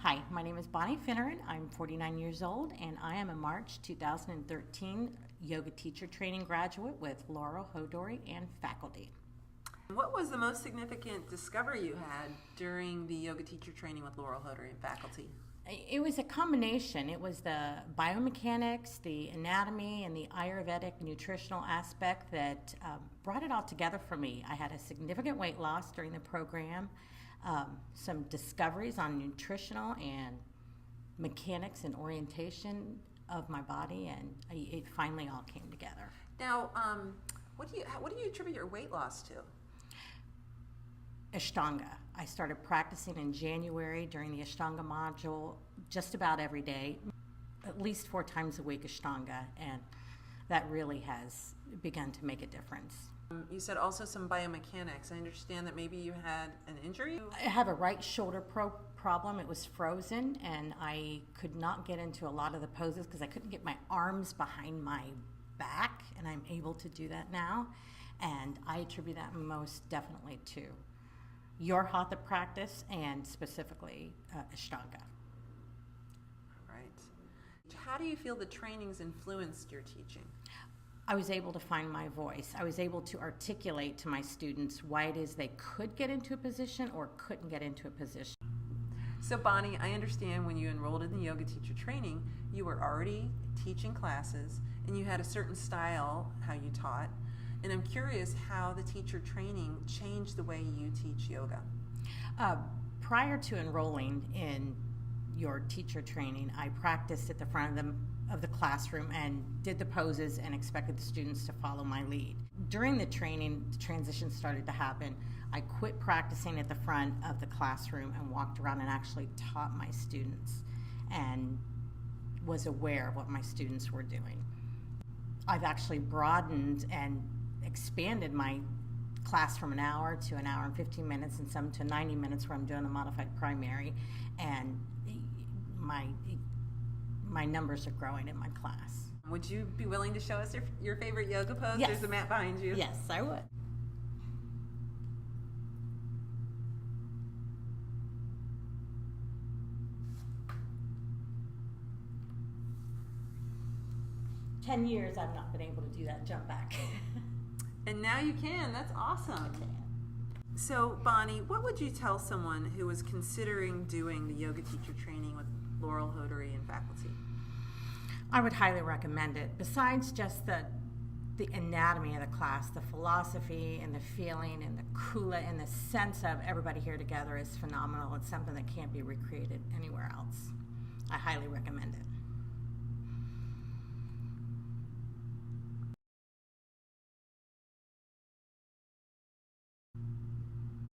Hi, my name is Bonnie Finneran. I'm 49 years old, and I am a March 2013 yoga teacher training graduate with Laurel Hodori and faculty. What was the most significant discovery you had during the yoga teacher training with Laurel Hodori and faculty? It was a combination. It was the biomechanics, the anatomy, and the Ayurvedic nutritional aspect that brought it all together for me. I had a significant weight loss during the program, some discoveries on nutritional and mechanics and orientation of my body, and it finally all came together. Now, what do you attribute your weight loss to? Ashtanga. I started practicing in January during the Ashtanga module just about every day, at least 4 times a week Ashtanga, and that really has begun to make a difference. You said also some biomechanics. I understand that maybe you had an injury? I have a right shoulder problem. It was frozen, and I could not get into a lot of the poses because I couldn't get my arms behind my back, and I'm able to do that now, and I attribute that most definitely to your hatha practice and specifically Ashtanga. Right. How do you feel the trainings influenced your teaching? I was able to find my voice. I was able to articulate to my students why it is they could get into a position or couldn't get into a position. So Bonnie, I understand when you enrolled in the yoga teacher training, you were already teaching classes and you had a certain style how you taught. And I'm curious how the teacher training changed the way you teach yoga. Prior to enrolling in your teacher training, I practiced at the front of the classroom and did the poses and expected the students to follow my lead. During the training, the transition started to happen. I quit practicing at the front of the classroom and walked around and actually taught my students and was aware of what my students were doing. I've actually broadened and expanded my class from an hour to an hour and 15 minutes and some to 90 minutes where I'm doing a modified primary, and my numbers are growing in my class. Would you be willing to show us your favorite yoga pose? Yes. There's a mat behind you. Yes, I would. "10 years I've not been able to do that jump back." And now you can. That's awesome. I can. So, Bonnie, what would you tell someone who was considering doing the yoga teacher training with Laurel Hodori and faculty? I would highly recommend it. Besides just the anatomy of the class, the philosophy and the feeling and the kula and the sense of everybody here together is phenomenal. It's something that can't be recreated anywhere else. I highly recommend it.